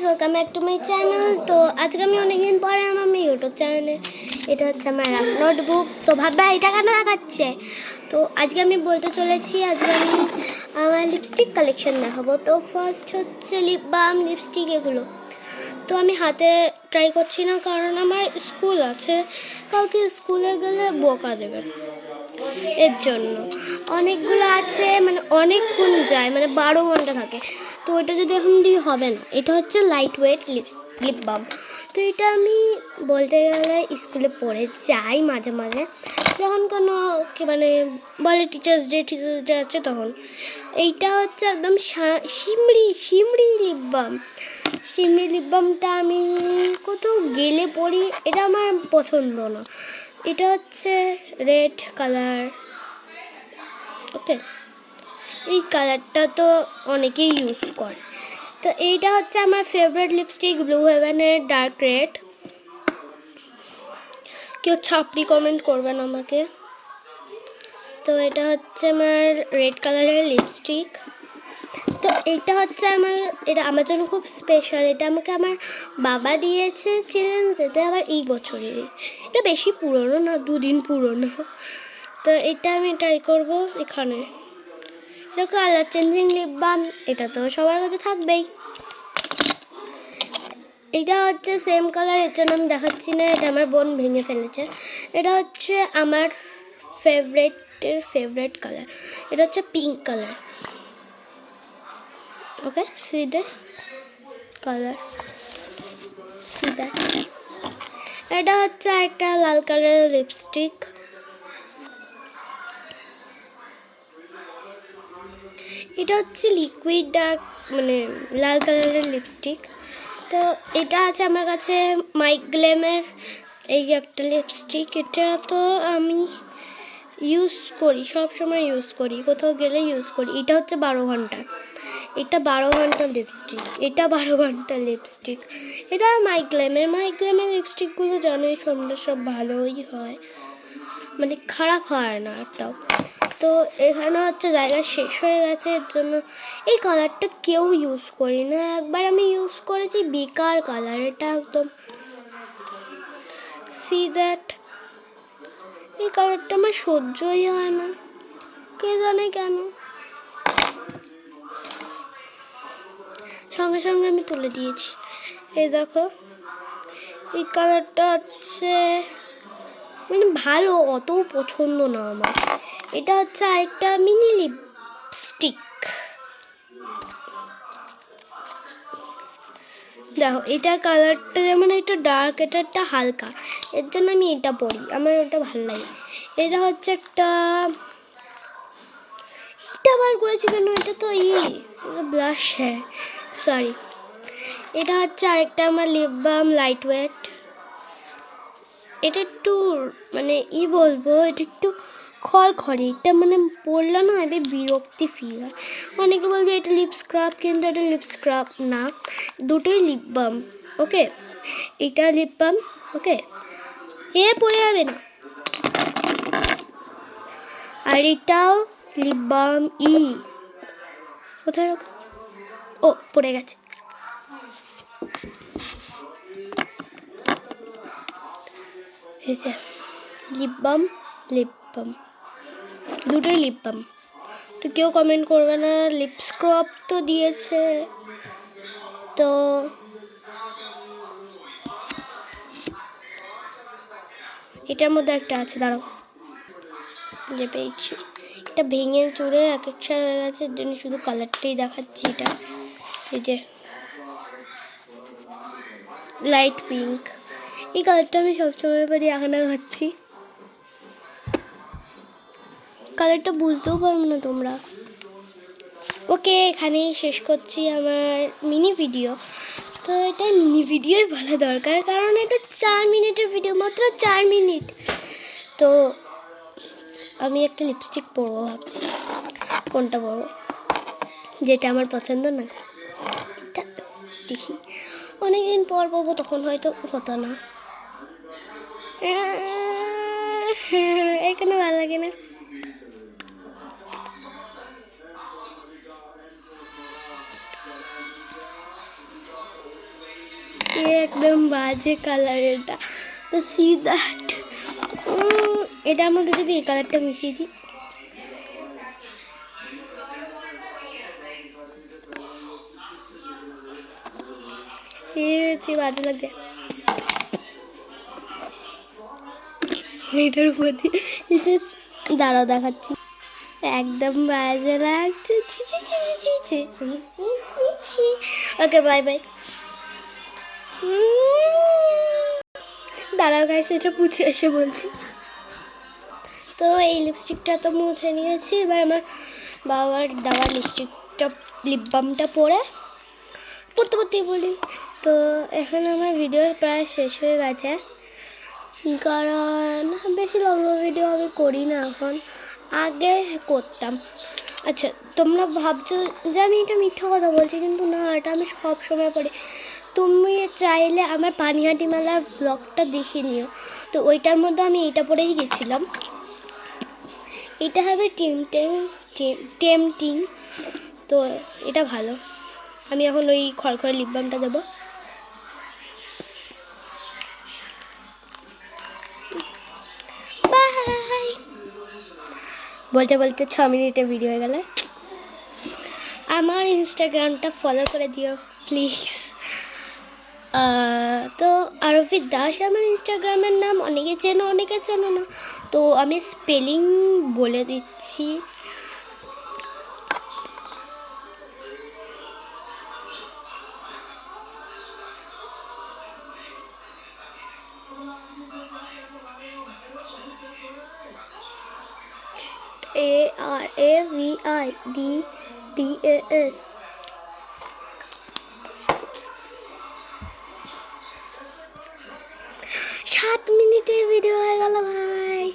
Welcome back to my channel. তো আজকে আমি অনেকদিন পরে আমার ইউটিউব চ্যানেলে, এটা হচ্ছে আমার রাফ নোটবুক। তো ভাববে এটা কেন দেখাচ্ছে? তো আজকে আমি বলতে চলেছি, আজকে আমি আমার লিপস্টিক কালেকশন দেখাবো। তো ফার্স্ট হচ্ছে লিপ বাম, লিপস্টিক এগুলো তো আমি হাতে ট্রাই করছি না, কারণ আমার স্কুল আছে, কালকে স্কুলে গেলে বকা দেবে। এর জন্য অনেকগুলো আছে, মানে অনেকক্ষণ যায়, মানে 12 ঘন্টা থাকে। তো এটা যদি এখন দিয়ে হবে না। এটা হচ্ছে লাইট ওয়েট লিপ বাম। তো এটা আমি বলতে গেলে স্কুলে পড়ে যাই মাঝে মাঝে, যখন কোনো মানে বলে টিচার্স ডে আছে তখন। এইটা হচ্ছে একদম শিমড়ি লিপ বাম। শিমড়ি লিপ বামটা আমি কোথাও গেলে পরি, এটা আমার পছন্দ না। এটা হচ্ছে রেড কালার। ওকে, এই কালারটা তো অনেকেই ইউজ করে। তো এইটা হচ্ছে আমার ফেভারিট লিপস্টিক, ব্লু হেভেনের ডার্ক রেড। কেউ ছাপড়ি কমেন্ট করবেন আমাকে। তো এটা হচ্ছে আমার রেড কালারের লিপস্টিক। তো এটা হচ্ছে আমার, এটা আমার জন্য খুব স্পেশাল। এটা আমাকে আমার বাবা দিয়েছে চ্যালেঞ্জ, যেতে আবার এই বছরের। এটা বেশি পুরনো না, 2 দিন পুরনো। তো এটা আমি ট্রাই করবো। এখানে এটা কালার চেঞ্জিং লিপ বাম, এটা তো সবার কাছে থাকবেই। এটা হচ্ছে সেম কালার, এর জন্য আমি দেখাচ্ছি না, এটা আমার বোন ভেঙে ফেলেছে। এটা হচ্ছে আমার ফেভারিট কালার, এটা হচ্ছে pink colour. Okay, C this colour, see that. এটা হচ্ছে একটা লাল কালারের লিপস্টিক। এটা হচ্ছে লিকুইড ডার্ক, মানে লাল কালারের লিপস্টিক। তো এটা আছে আমার কাছে মাইক গ্ল্যামের এই একটা লিপস্টিক। এটা তো আমি ইউজ করি, সব সময় ইউজ করি, কোথাও গেলে ইউজ করি। এটা হচ্ছে 12 ঘন্টা, এটা 12 ঘন্টা লিপস্টিক, এটা 12 ঘন্টা লিপস্টিক। এটা মাইক গ্ল্যামের লিপস্টিকগুলো জানোই তোমরা, সব ভালোই হয়, মানে খারাপ হয় না একটাও। তো এখানে হচ্ছে জায়গা শেষ হয়ে গেছে, এর জন্য এই কালারটা কেউ ইউজ করি না। একবার আমি ইউজ করেছি, বেকার কালার, এটা একদম। সি দ্যাট, এই কালারটা আমার সহ্যই হয় না, কে জানে কেন। সঙ্গে সঙ্গে আমি তুলে দিয়েছি। এই দেখো, এই কালারটা হচ্ছে মানে ভালো, অত পছন্দ না আমার। এটা হচ্ছে আরেকটা মিনি লিপস্টিক। দেখো, এটা কালারটা যেমন একটু ডার্ক, এটা একটা হালকা, এর জন্য আমি এটা পরি, আমার ওটা ভালো লাগে। এটা হচ্ছে একটা, এটা বার করেছি কেন, এটা তো ব্লাশ, হ্যাঁ সরি। এটা হচ্ছে আরেকটা আমার লিপ বাম, লাইট ওয়েট। এটা একটু মানে বলবো, এটা একটু খড়খড়ে, এটা মানে পড়লে না এবার বিরক্তি ফিল হয়। অনেকে বলবে এটা লিপ স্ক্রাব, কিন্তু এটা লিপ স্ক্রাব না, দুটোই লিপ বাম। ওকে, এটা লিপ বাম। ওকে, পড়ে যাবে না। আর এটাও লিপ বাম। কোথায় রাখো? ও, পড়ে গেছে। এই যে লিপ বাম, দুটোই লিপ বাম। তো কেউ কমেন্ট করবে না, লিপ স্ক্রাব তো দিয়েছে। তো এটার মধ্যে একটা আছে, দাঁড়াও, যে পেয়েছি। এটা ভেঙে চুড়ে এক এক সার হয়ে গেছে, এর জন্য শুধু কালারটাই দেখাচ্ছি। এটা এই যে লাইট পিঙ্ক, এই কালারটা আমি সবসময় পারি, এখন খাচ্ছি। কালারটা বুঝতেও পারবো না তোমরা। ওকে, এখানেই শেষ করছি আমার মিনি ভিডিও। তো এটা মিনি ভিডিওই বলা দরকার, কারণ এটা 4 মিনিটের ভিডিও, মাত্র 4 মিনিট। তো আমি একটা লিপস্টিক পরবো ভাবছি, কোনটা পরবো, যেটা আমার পছন্দ না। এটা দেখি, অনেকদিন পর পরবো, তখন হয়তো হতো না। এখানে ভালো লাগে না। একদম বাজে কালার এটা। তো সি দ্যাট, এটার মধ্যে যদি এই কালারটা মিশিয়ে দিই, বাজে লাগছে। এটার উপর দিয়ে দাঁড়াও দেখাচ্ছি, একদম বাজে লাগছে। Okay bye bye. দাঁড়াও গাইস, এটা মুছে এসে বলছি। তো এই লিপস্টিকটা তো মুছে নিয়েছি, এবার আমার বাবার দেওয়া লিপস্টিকটা, লিপ বামটা পরতেই বলি। তো এখন আমার ভিডিও প্রায় শেষ হয়ে গেছে, কারণ বেশি লম্বা ভিডিও আমি করি না এখন, আগে করতাম। আচ্ছা, তোমরা ভাবছো যে আমি এটা মিথ্যা কথা বলছি, কিন্তু না, এটা আমি সব সময় পড়ি। তুমি চাইলে আমার পানিহাটি মেলার ব্লগটা দেখে নিও, তো ওইটার মধ্যে আমি এটা পরেই গেছিলাম। এটা হবে টেমটিং, তো এটা ভালো। আমি এখন ওই খড়খড়ে লিপ বামটা দেবো। বাই। বলতে বলতে 6 মিনিটের ভিডিও হয়ে গেল। আমার ইনস্টাগ্রামটা ফলো করে দিও প্লিজ। তো আরফিদ দাস আমার ইনস্টাগ্রামের নাম, অনেকে চেনো অনেকে চেনো না, তো আমি স্পেলিং বলে দিচ্ছি। ARAVIDDAS। 7 মিনিটের ভিডিও হয়ে গেল ভাই।